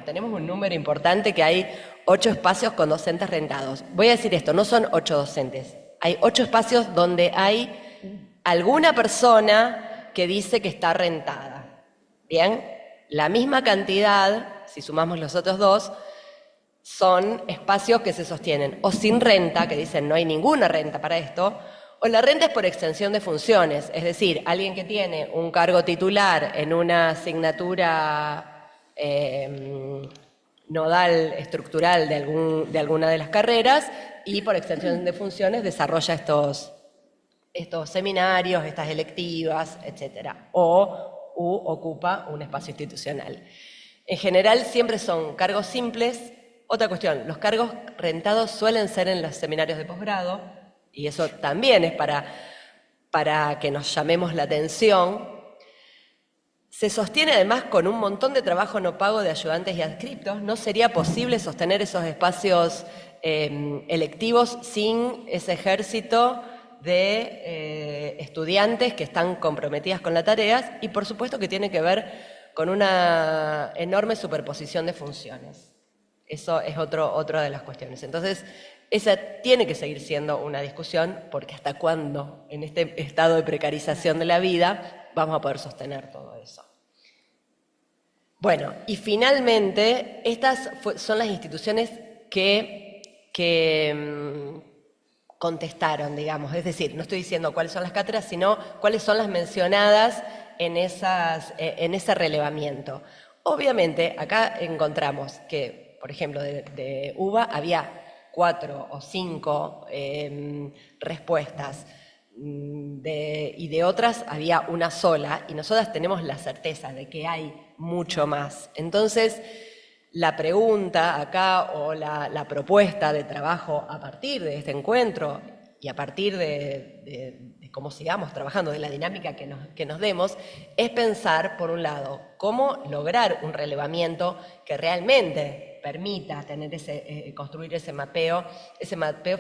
tenemos un número importante, que hay 8 espacios con docentes rentados. Voy a decir esto, no son 8 docentes. Hay 8 espacios donde hay alguna persona que dice que está rentada. Bien, la misma cantidad, si sumamos los otros 2, son espacios que se sostienen o sin renta, que dicen no hay ninguna renta para esto, o la renta es por extensión de funciones, es decir, alguien que tiene un cargo titular en una asignatura nodal, estructural de alguna de las carreras, y por extensión de funciones desarrolla estos seminarios, estas electivas, etc. O ocupa un espacio institucional. En general siempre son cargos simples. Otra cuestión, los cargos rentados suelen ser en los seminarios de posgrado, y eso también es para que nos llamemos la atención. Se sostiene además con un montón de trabajo no pago de ayudantes y adscriptos. No sería posible sostener esos espacios electivos sin ese ejército de estudiantes que están comprometidas con las tareas, y por supuesto que tiene que ver con una enorme superposición de funciones. Eso es otra de las cuestiones. Entonces, esa tiene que seguir siendo una discusión, porque hasta cuándo, en este estado de precarización de la vida, vamos a poder sostener todo eso. Bueno, y finalmente, estas son las instituciones que contestaron, digamos. Es decir, no estoy diciendo cuáles son las cátedras, sino cuáles son las mencionadas en ese relevamiento. Obviamente, acá encontramos que, por ejemplo, de UBA había 4 o 5 respuestas, y de otras había una sola, y nosotras tenemos la certeza de que hay mucho más. Entonces, la pregunta acá, o la propuesta de trabajo a partir de este encuentro y a partir de cómo sigamos trabajando, de la dinámica que nos demos, es pensar, por un lado, cómo lograr un relevamiento que realmente permita construir ese mapeo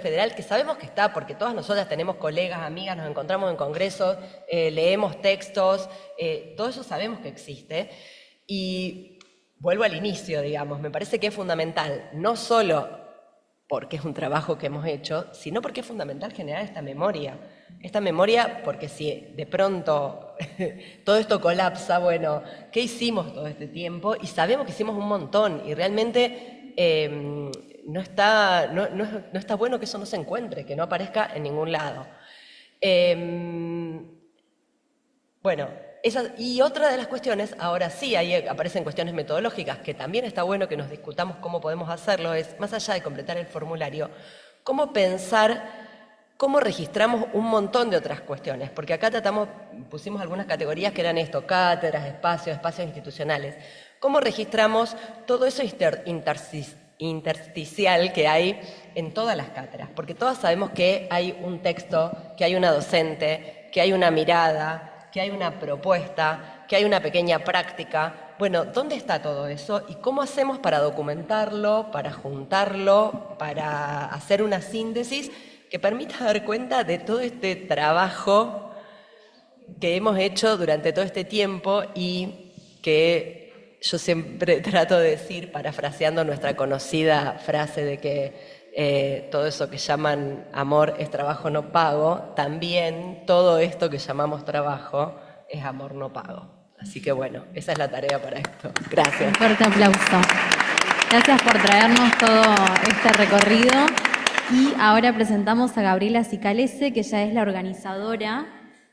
federal, que sabemos que está, porque todas nosotras tenemos colegas, amigas, nos encontramos en congresos, leemos textos, todo eso sabemos que existe. Y vuelvo al inicio, digamos, me parece que es fundamental, no solo porque es un trabajo que hemos hecho, sino porque es fundamental generar esta memoria. Esta memoria, porque si de pronto todo esto colapsa, bueno, ¿qué hicimos todo este tiempo? Y sabemos que hicimos un montón, y realmente no está bueno que eso no se encuentre, que no aparezca en ningún lado. Bueno, y otra de las cuestiones, ahora sí, ahí aparecen cuestiones metodológicas, que también está bueno que nos discutamos cómo podemos hacerlo, es, más allá de completar el formulario, cómo pensar, cómo registramos un montón de otras cuestiones, porque acá pusimos algunas categorías que eran esto, cátedras, espacios institucionales. ¿Cómo registramos todo eso intersticial que hay en todas las cátedras? Porque todas sabemos que hay un texto, que hay una docente, que hay una mirada, que hay una propuesta, que hay una pequeña práctica. Bueno, ¿dónde está todo eso? ¿Y cómo hacemos para documentarlo, para juntarlo, para hacer una síntesis que permita dar cuenta de todo este trabajo que hemos hecho durante todo este tiempo, y que yo siempre trato de decir, parafraseando nuestra conocida frase de que todo eso que llaman amor es trabajo no pago, también todo esto que llamamos trabajo es amor no pago. Así que bueno, esa es la tarea para esto. Gracias. Un fuerte aplauso. Gracias por traernos todo este recorrido. Y ahora presentamos a Gabriela Cicalese, que ella es la organizadora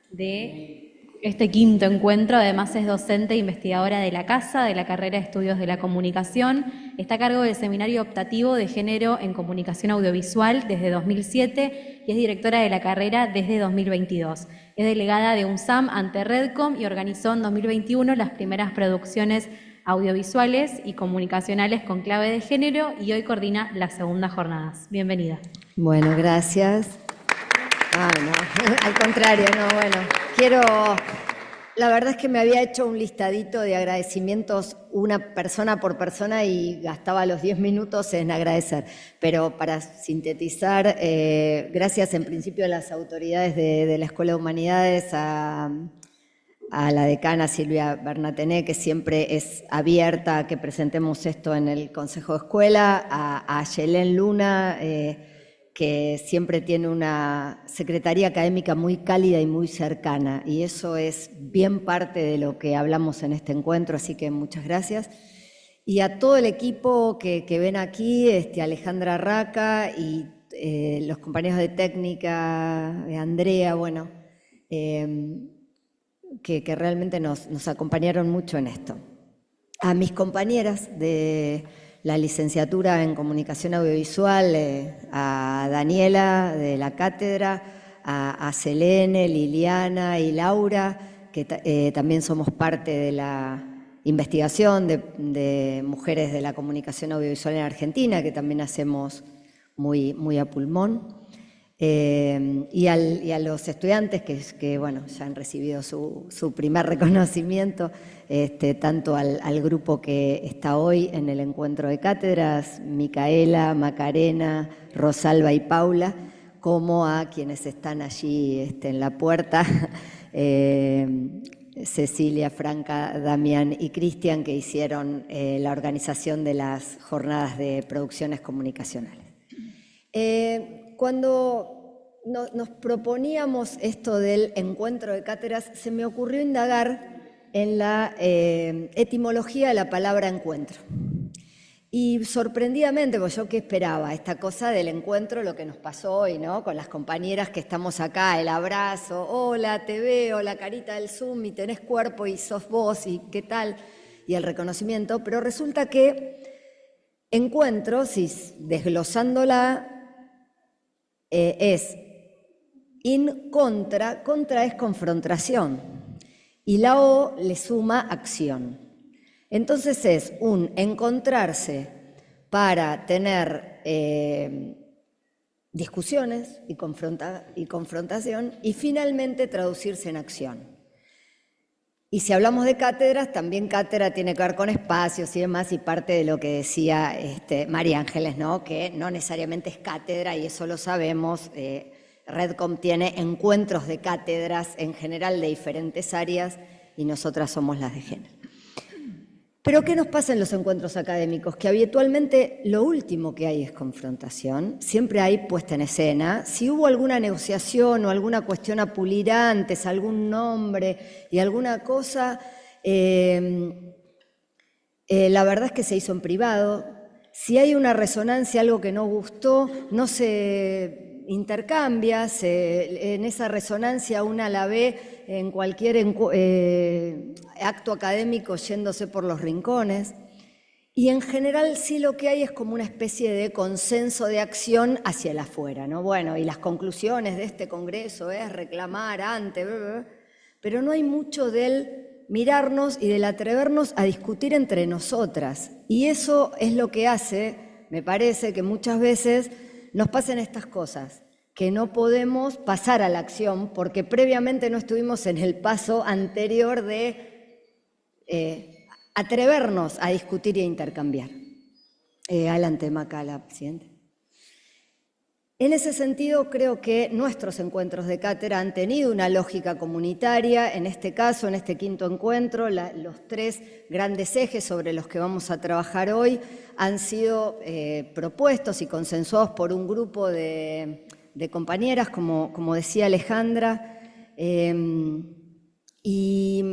de este quinto encuentro. Además es docente e investigadora de la CASA, de la carrera de Estudios de la Comunicación. Está a cargo del Seminario Optativo de Género en Comunicación Audiovisual desde 2007 y es directora de la carrera desde 2022. Es delegada de UNSAM ante Redcom y organizó en 2021 las primeras producciones audiovisuales y comunicacionales con clave de género, y hoy coordina las segundas jornadas. Bienvenida. Bueno, gracias. No, al contrario, no, bueno, la verdad es que me había hecho un listadito de agradecimientos una persona por persona y gastaba los 10 minutos en agradecer, pero para sintetizar, gracias en principio a las autoridades de la Escuela de Humanidades, a la decana Silvia Bernatené, que siempre es abierta a que presentemos esto en el Consejo de Escuela, a Yelén Luna, que siempre tiene una secretaría académica muy cálida y muy cercana, y eso es bien parte de lo que hablamos en este encuentro, así que muchas gracias. Y a todo el equipo que ven aquí, Alejandra Raca y los compañeros de técnica, Andrea, bueno, que realmente nos acompañaron mucho en esto. A mis compañeras de la licenciatura en Comunicación Audiovisual, a Daniela de la cátedra, a Selene, Liliana y Laura, que también somos parte de la investigación de mujeres de la comunicación audiovisual en Argentina, que también hacemos muy a pulmón. Y a los estudiantes que bueno, ya han recibido su primer reconocimiento, tanto al grupo que está hoy en el encuentro de cátedras, Micaela, Macarena, Rosalba y Paula, como a quienes están allí en la puerta, Cecilia, Franca, Damián y Cristian, que hicieron la organización de las jornadas de producciones comunicacionales. Cuando nos proponíamos esto del encuentro de cátedras, se me ocurrió indagar en la etimología de la palabra encuentro. Y sorprendidamente, pues yo qué esperaba, esta cosa del encuentro, lo que nos pasó hoy, ¿no? Con las compañeras que estamos acá, el abrazo, hola, te veo, la carita del Zoom, y tenés cuerpo y sos vos, y qué tal, y el reconocimiento, pero resulta que encuentro, si desglosándola, es in contra, contra es confrontación, y la O le suma acción. Entonces es un encontrarse para tener discusiones y confrontación y finalmente traducirse en acción. Y si hablamos de cátedras, también cátedra tiene que ver con espacios y demás, y parte de lo que decía María Ángeles, ¿no? Que no necesariamente es cátedra, y eso lo sabemos. Redcom tiene encuentros de cátedras en general de diferentes áreas, y nosotras somos las de género. Pero ¿qué nos pasa en los encuentros académicos? Que habitualmente lo último que hay es confrontación, siempre hay puesta en escena. Si hubo alguna negociación o alguna cuestión a pulir antes, algún nombre y alguna cosa, la verdad es que se hizo en privado. Si hay una resonancia, algo que no gustó, no se intercambia, en esa resonancia una la ve en cualquier acto académico yéndose por los rincones, y en general sí lo que hay es como una especie de consenso de acción hacia el afuera, ¿no? Bueno, y las conclusiones de este congreso es reclamar antes, pero no hay mucho del mirarnos y del atrevernos a discutir entre nosotras, y eso es lo que hace, me parece, que muchas veces nos pasen estas cosas, que no podemos pasar a la acción porque previamente no estuvimos en el paso anterior de atrevernos a discutir e intercambiar. Adelante, Maca, la siguiente. En ese sentido, creo que nuestros encuentros de cátedra han tenido una lógica comunitaria. En este caso, en este quinto encuentro, los tres grandes ejes sobre los que vamos a trabajar hoy han sido propuestos y consensuados por un grupo de compañeras, como decía Alejandra, y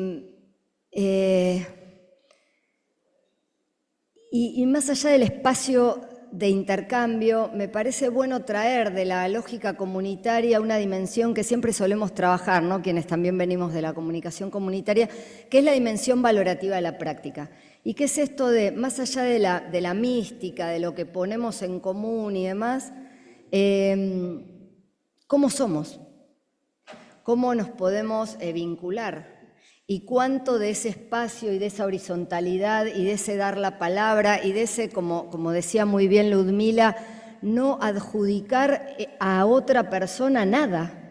más allá del espacio de intercambio, me parece bueno traer de la lógica comunitaria una dimensión que siempre solemos trabajar, ¿no? Quienes también venimos de la comunicación comunitaria, que es la dimensión valorativa de la práctica. ¿Y qué es esto de, más allá de la mística, de lo que ponemos en común y demás, cómo somos? ¿Cómo nos podemos vincular? Y cuánto de ese espacio y de esa horizontalidad y de ese dar la palabra y de ese, como decía muy bien Ludmila, no adjudicar a otra persona nada,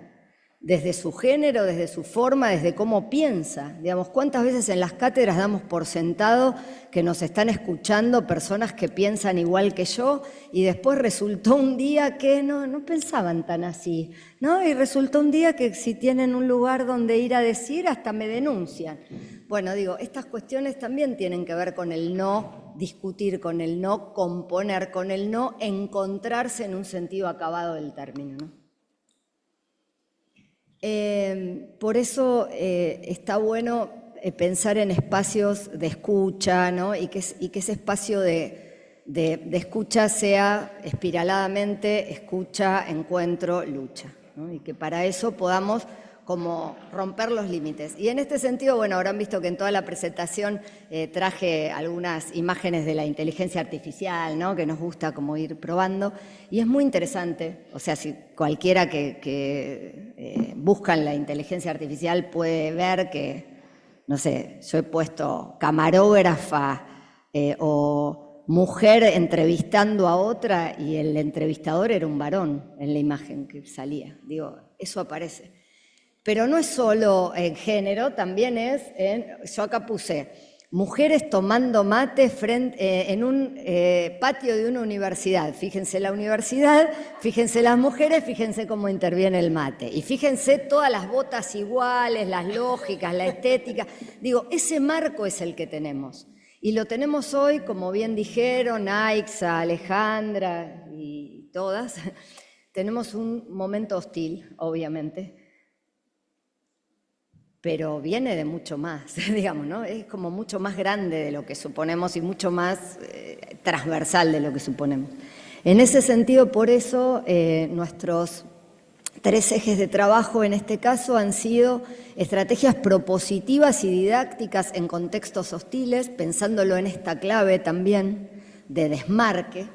desde su género, desde su forma, desde cómo piensa. Digamos, ¿cuántas veces en las cátedras damos por sentado que nos están escuchando personas que piensan igual que yo y después resultó un día que no pensaban tan así, ¿no? Y resultó un día que si tienen un lugar donde ir a decir, hasta me denuncian. Bueno, digo, estas cuestiones también tienen que ver con el no discutir, con el no componer, con el no encontrarse en un sentido acabado del término, ¿no? Por eso está bueno pensar en espacios de escucha, ¿no? y que ese espacio de escucha sea espiraladamente escucha, encuentro, lucha, ¿no? Y que para eso podamos como romper los límites. Y en este sentido, bueno, habrán visto que en toda la presentación traje algunas imágenes de la inteligencia artificial, ¿no? Que nos gusta como ir probando, y es muy interesante. O sea, si cualquiera que busca en la inteligencia artificial puede ver que, no sé, yo he puesto camarógrafa o mujer entrevistando a otra y el entrevistador era un varón en la imagen que salía. Digo, eso aparece. Pero no es solo en género, también es en, yo acá puse mujeres tomando mate en un patio de una universidad. Fíjense la universidad, fíjense las mujeres, fíjense cómo interviene el mate. Y fíjense todas las botas iguales, las lógicas, la estética. Digo, ese marco es el que tenemos. Y lo tenemos hoy, como bien dijeron, Aixa, Alejandra y todas. Tenemos un momento hostil, obviamente, pero viene de mucho más, digamos, ¿no? Es como mucho más grande de lo que suponemos y mucho más transversal de lo que suponemos. En ese sentido, por eso, nuestros 3 ejes de trabajo en este caso han sido estrategias propositivas y didácticas en contextos hostiles, pensándolo en esta clave también de desmarque.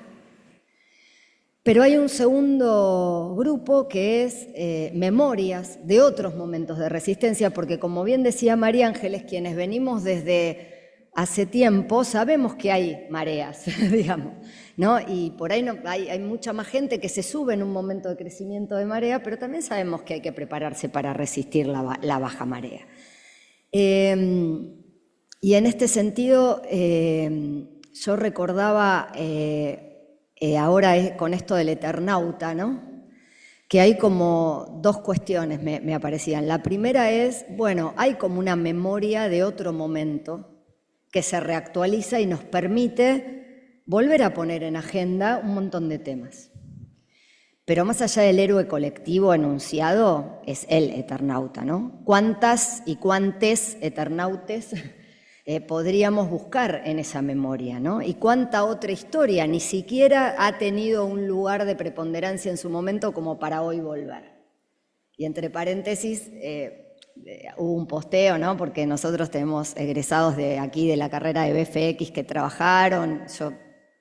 Pero hay un segundo grupo que es memorias de otros momentos de resistencia, porque como bien decía María Ángeles, quienes venimos desde hace tiempo sabemos que hay mareas, digamos, ¿no? Y por ahí hay mucha más gente que se sube en un momento de crecimiento de marea, pero también sabemos que hay que prepararse para resistir la baja marea. Y en este sentido, yo recordaba... ahora con esto del Eternauta, ¿no? Que hay como 2 cuestiones me aparecían. La primera es, bueno, hay como una memoria de otro momento que se reactualiza y nos permite volver a poner en agenda un montón de temas. Pero más allá del héroe colectivo enunciado, es el Eternauta, ¿no? ¿Cuántas y cuántes Eternautes podríamos buscar en esa memoria, ¿no? Y cuánta otra historia ni siquiera ha tenido un lugar de preponderancia en su momento como para hoy volver. Y entre paréntesis, hubo un posteo, ¿no? Porque nosotros tenemos egresados de aquí de la carrera de BFX que trabajaron. Yo,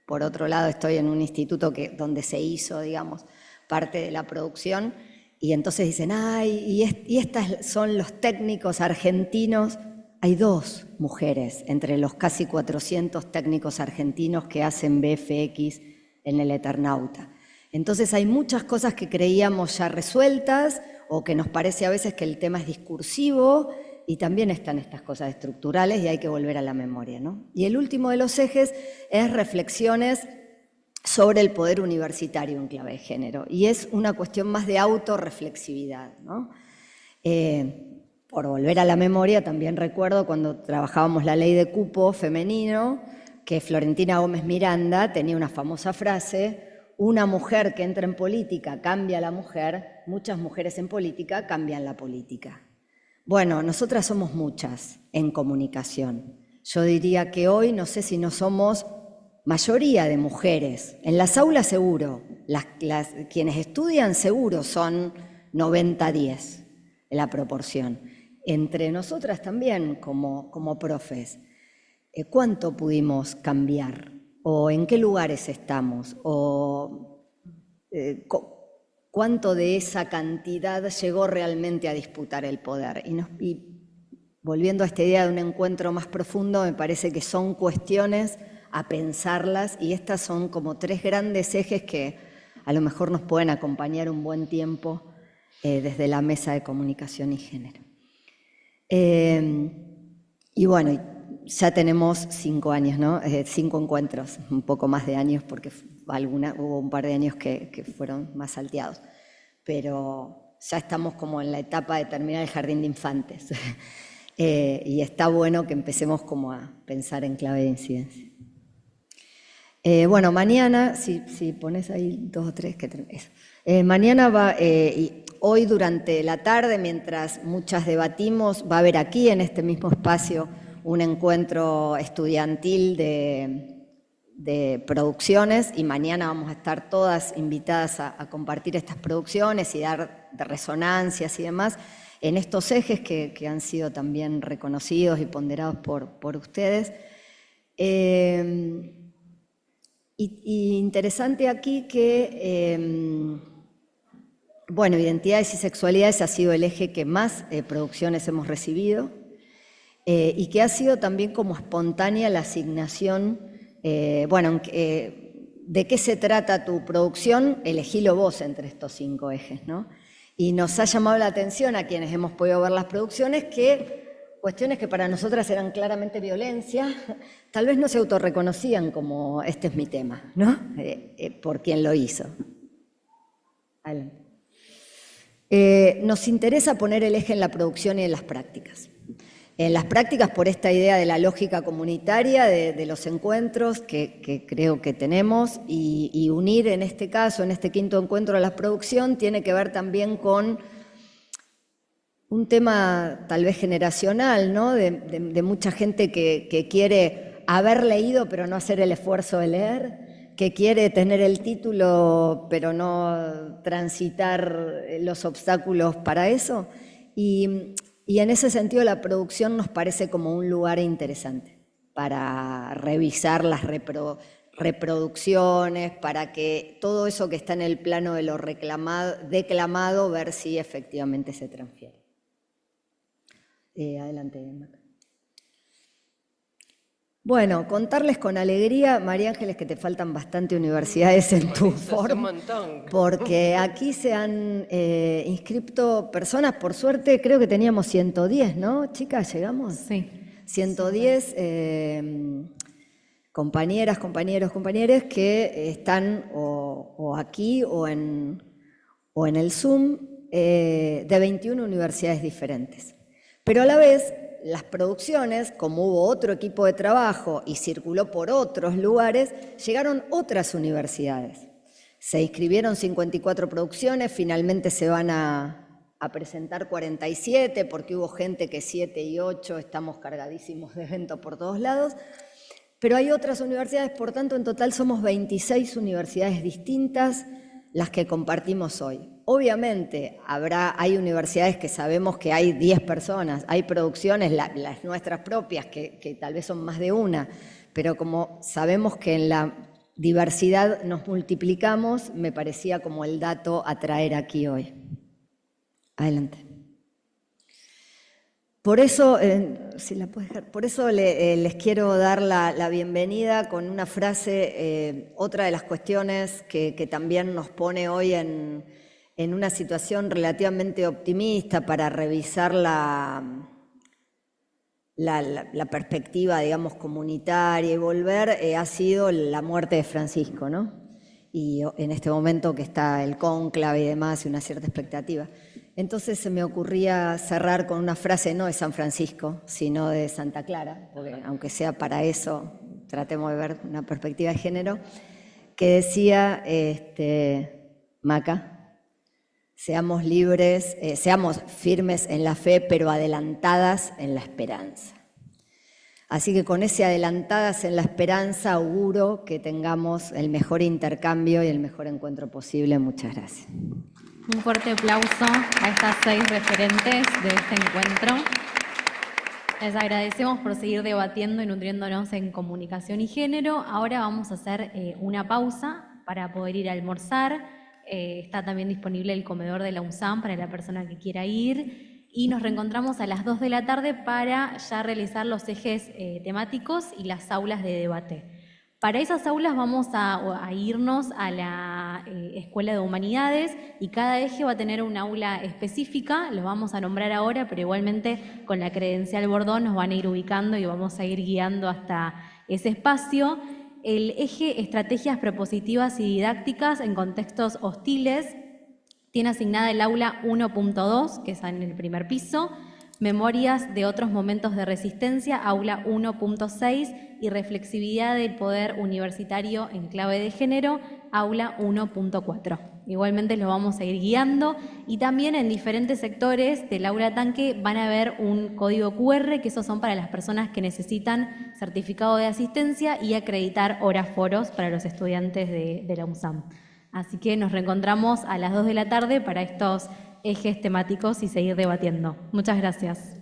por otro lado, estoy en un instituto donde se hizo, digamos, parte de la producción. Y entonces dicen, ay, y estas son los técnicos argentinos. Hay 2 mujeres entre los casi 400 técnicos argentinos que hacen BFX en el Eternauta. Entonces hay muchas cosas que creíamos ya resueltas o que nos parece a veces que el tema es discursivo y también están estas cosas estructurales y hay que volver a la memoria, ¿no? Y el último de los ejes es reflexiones sobre el poder universitario en clave de género y es una cuestión más de autorreflexividad, ¿no? Por volver a la memoria, también recuerdo cuando trabajábamos la ley de cupo femenino, que Florentina Gómez Miranda tenía una famosa frase, una mujer que entra en política cambia a la mujer, muchas mujeres en política cambian la política. Bueno, nosotras somos muchas en comunicación. Yo diría que hoy no sé si no somos mayoría de mujeres. En las aulas seguro, quienes estudian seguro son 90-10 la proporción. Entre nosotras también como profes, ¿cuánto pudimos cambiar? ¿O en qué lugares estamos? ¿O cuánto de esa cantidad llegó realmente a disputar el poder? Y volviendo a esta idea de un encuentro más profundo, me parece que son cuestiones a pensarlas y estas son como 3 grandes ejes que a lo mejor nos pueden acompañar un buen tiempo desde la Mesa de Comunicación y Género. Y bueno, ya tenemos 5 años, ¿no? 5 encuentros, un poco más de años porque hubo un par de años que fueron más salteados, pero ya estamos como en la etapa de terminar el jardín de infantes y está bueno que empecemos como a pensar en clave de incidencia. Bueno, mañana, si pones ahí 2 o 3, mañana va, y hoy durante la tarde, mientras muchas debatimos, va a haber aquí en este mismo espacio un encuentro estudiantil de producciones y mañana vamos a estar todas invitadas a compartir estas producciones y dar de resonancias y demás en estos ejes que han sido también reconocidos y ponderados por ustedes. Y interesante aquí que, bueno, identidades y sexualidades ha sido el eje que más producciones hemos recibido y que ha sido también como espontánea la asignación, bueno, ¿de qué se trata tu producción? Elegílo vos entre estos 5 ejes, ¿no? Y nos ha llamado la atención a quienes hemos podido ver las producciones que cuestiones que para nosotras eran claramente violencia, tal vez no se autorreconocían como este es mi tema, ¿no? Por quien lo hizo. Adelante. Nos interesa poner el eje en la producción y en las prácticas. En las prácticas por esta idea de la lógica comunitaria, de los encuentros que creo que tenemos, y unir en este caso, en este quinto encuentro de la producción, tiene que ver también con un tema tal vez generacional, ¿no? De mucha gente que quiere haber leído pero no hacer el esfuerzo de leer, que quiere tener el título pero no transitar los obstáculos para eso. Y en ese sentido la producción nos parece como un lugar interesante para revisar las reproducciones, para que todo eso que está en el plano de lo declamado, ver si efectivamente se transfiere. Adelante, Marta. Bueno, contarles con alegría, María Ángeles, que te faltan bastante universidades en tu foro, porque aquí se han inscrito personas, por suerte, creo que teníamos 110, ¿no? Chicas, ¿llegamos? Sí. 110 compañeras, compañeros que están o aquí o en el Zoom de 21 universidades diferentes. Pero a la vez, las producciones, como hubo otro equipo de trabajo y circuló por otros lugares, llegaron otras universidades. Se inscribieron 54 producciones, finalmente se van a presentar 47, porque hubo gente que 7 y 8, estamos cargadísimos de eventos por todos lados. Pero hay otras universidades, por tanto, en total somos 26 universidades distintas las que compartimos hoy. Obviamente hay universidades que sabemos que hay 10 personas, hay producciones, las nuestras propias, que tal vez son más de una, pero como sabemos que en la diversidad nos multiplicamos, me parecía como el dato a traer aquí hoy. Adelante. Por eso, les quiero dar la bienvenida con una frase, otra de las cuestiones que también nos pone hoy en una situación relativamente optimista para revisar la perspectiva, digamos, comunitaria y volver, ha sido la muerte de Francisco, ¿no? Y en este momento que está el cónclave y demás, y una cierta expectativa. Entonces se me ocurría cerrar con una frase no de San Francisco, sino de Santa Clara, porque aunque sea para eso, tratemos de ver una perspectiva de género, que decía, Maca, seamos libres, seamos firmes en la fe, pero adelantadas en la esperanza. Así que con ese adelantadas en la esperanza auguro que tengamos el mejor intercambio y el mejor encuentro posible. Muchas gracias. Un fuerte aplauso a estas 6 referentes de este encuentro. Les agradecemos por seguir debatiendo y nutriéndonos en comunicación y género. Ahora vamos a hacer una pausa para poder ir a almorzar. Está también disponible el comedor de la UNSAM para la persona que quiera ir. Y nos reencontramos a las 2 de la tarde para ya realizar los ejes temáticos y las aulas de debate. Para esas aulas vamos a irnos a la Escuela de Humanidades y cada eje va a tener un aula específica, los vamos a nombrar ahora, pero igualmente con la credencial bordón nos van a ir ubicando y vamos a ir guiando hasta ese espacio. El eje Estrategias Propositivas y Didácticas en Contextos Hostiles tiene asignada el aula 1.2, que está en el primer piso, Memorias de otros momentos de resistencia, aula 1.6, y Reflexividad del poder universitario en clave de género, aula 1.4. Igualmente lo vamos a ir guiando y también en diferentes sectores del aula tanque van a ver un código QR, que esos son para las personas que necesitan certificado de asistencia y acreditar horas foros para los estudiantes de la UNSAM. Así que nos reencontramos a las 2 de la tarde para estos ejes temáticos y seguir debatiendo. Muchas gracias.